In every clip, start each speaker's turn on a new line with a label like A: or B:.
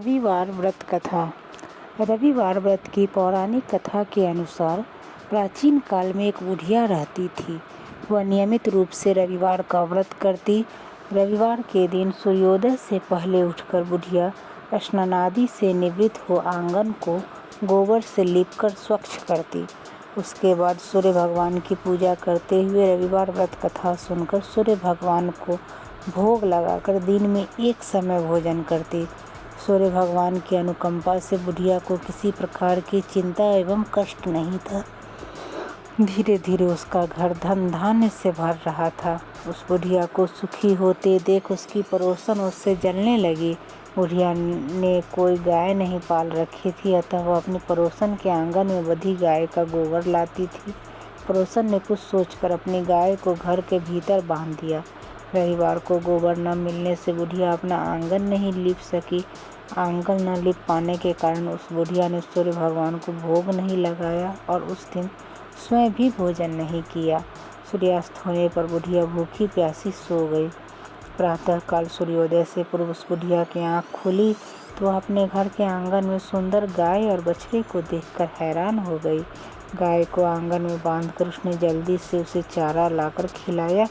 A: रविवार व्रत कथा। रविवार व्रत की पौराणिक कथा के अनुसार प्राचीन काल में एक बुढ़िया रहती थी। वह नियमित रूप से रविवार का व्रत करती। रविवार के दिन सूर्योदय से पहले उठकर बुढ़िया स्नानादि से निवृत्त हो आंगन को गोबर से लीपकर स्वच्छ करती। उसके बाद सूर्य भगवान की पूजा करते हुए रविवार व्रत कथा सुनकर सूर्य भगवान को भोग लगाकर दिन में एक समय भोजन करती। सूर्य भगवान की अनुकंपा से बुढ़िया को किसी प्रकार की चिंता एवं कष्ट नहीं था। धीरे धीरे उसका घर धन धान्य से भर रहा था। उस बुढ़िया को सुखी होते देख उसकी पड़ोसन उससे जलने लगी। बुढ़िया ने कोई गाय नहीं पाल रखी थी, अतः वह अपने पड़ोसन के आंगन में बंधी गाय का गोबर लाती थी। पड़ोसन ने कुछ सोचकर अपनी गाय को घर के भीतर बांध दिया। रविवार को गोबर न मिलने से बुढ़िया अपना आंगन नहीं लीप सकी। आंगन न लीप पाने के कारण उस बुढ़िया ने सूर्य भगवान को भोग नहीं लगाया और उस दिन स्वयं भी भोजन नहीं किया। सूर्यास्त होने पर बुढ़िया भूखी प्यासी सो गई। प्रातःकाल सूर्योदय से पूर्व उस बुढ़िया की आँख खुली तो वह अपने घर के आंगन में सुंदर गाय और बछड़े को देखकर हैरान हो गई। गाय को आंगन में बांधकर उसने जल्दी से उसे चारा लाकर खिलाया।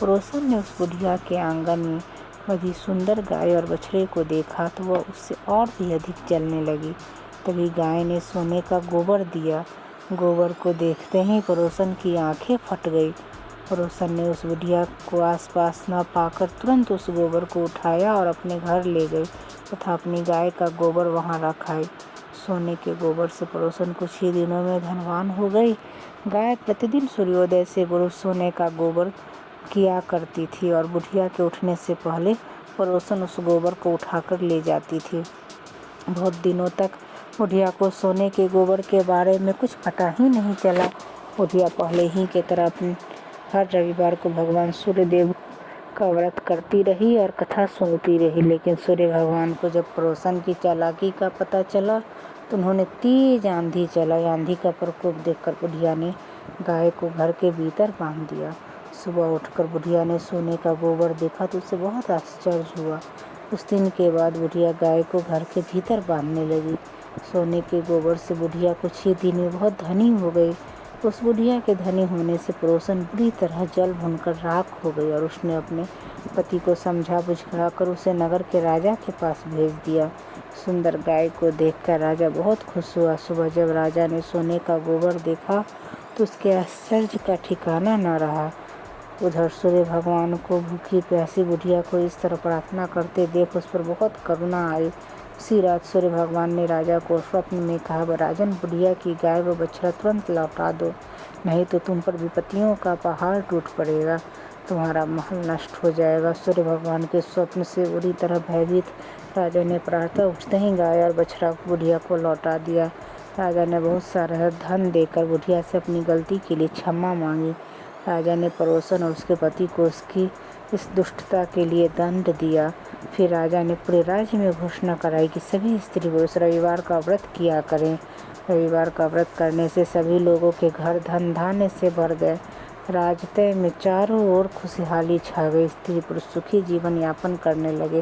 A: पड़ोसन ने उस बुढ़िया के आंगन में बड़ी सुंदर गाय और बछड़े को देखा तो वह उससे और भी अधिक जलने लगी। तभी गाय ने सोने का गोबर दिया। गोबर को देखते ही पड़ोसन की आंखें फट गई। पड़ोसन ने उस बुढ़िया को आसपास न पाकर तुरंत उस गोबर को उठाया और अपने घर ले गई तथा अपनी गाय का गोबर वहां रख आई। सोने के गोबर से पड़ोसन कुछ ही दिनों में धनवान हो गई। गाय प्रतिदिन सूर्योदय से पूर्व सोने का गोबर किया करती थी और बुढ़िया के उठने से पहले पड़ोसन उस गोबर को उठाकर ले जाती थी। बहुत दिनों तक बुढ़िया को सोने के गोबर के बारे में कुछ पता ही नहीं चला। बुढ़िया पहले ही की तरह हर रविवार को भगवान सूर्यदेव का व्रत करती रही और कथा सुनती रही। लेकिन सूर्य भगवान को जब पड़ोसन की चालाकी का पता चला तो उन्होंने तेज आंधी चला। आंधी का प्रकोप देखकर बुढ़िया ने गाय को घर के भीतर बांध दिया। सुबह उठकर बुढ़िया ने सोने का गोबर देखा तो उसे बहुत आश्चर्य हुआ। उस दिन के बाद बुढ़िया गाय को घर के भीतर बांधने लगी। सोने के गोबर से बुढ़िया कुछ ही दिन में बहुत धनी हो गई। उस बुढ़िया के धनी होने से पड़ोसन बुरी तरह जल भुनकर राख हो गई और उसने अपने पति को समझा बुझाकर उसे नगर के राजा के पास भेज दिया। सुंदर गाय को देखकर राजा बहुत खुश हुआ। सुबह जब राजा ने सोने का गोबर देखा तो उसके आश्चर्य का ठिकाना न रहा। उधर सूर्य भगवान को भूखी प्यासी बुढ़िया को इस तरह प्रार्थना करते देख उस पर बहुत करुणा आई। उसी रात सूर्य भगवान ने राजा को स्वप्न में कहा, राजन बुढ़िया की गाय व बछड़ा तुरंत लौटा दो, नहीं तो तुम पर विपत्तियों का पहाड़ टूट पड़ेगा, तुम्हारा महल नष्ट हो जाएगा। सूर्य भगवान के स्वप्न से बुरी तरह भयभीत राजा ने प्रातः उठते ही गाय और बछड़ा बुढ़िया को लौटा दिया। राजा ने बहुत सारा धन देकर बुढ़िया से अपनी गलती के लिए क्षमा मांगी। राजा ने पड़ोसन और उसके पति को उसकी इस दुष्टता के लिए दंड दिया। फिर राजा ने पूरे राज्य में घोषणा कराई कि सभी स्त्री पुरुष रविवार का व्रत किया करें। रविवार का व्रत करने से सभी लोगों के घर धन धान्य से भर गए। राजतय में चारों ओर खुशहाली छा गई। स्त्री पुरुष सुखी जीवन यापन करने लगे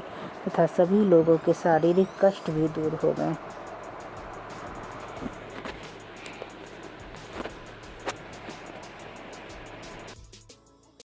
A: तथा सभी लोगों के शारीरिक कष्ट भी दूर हो गए।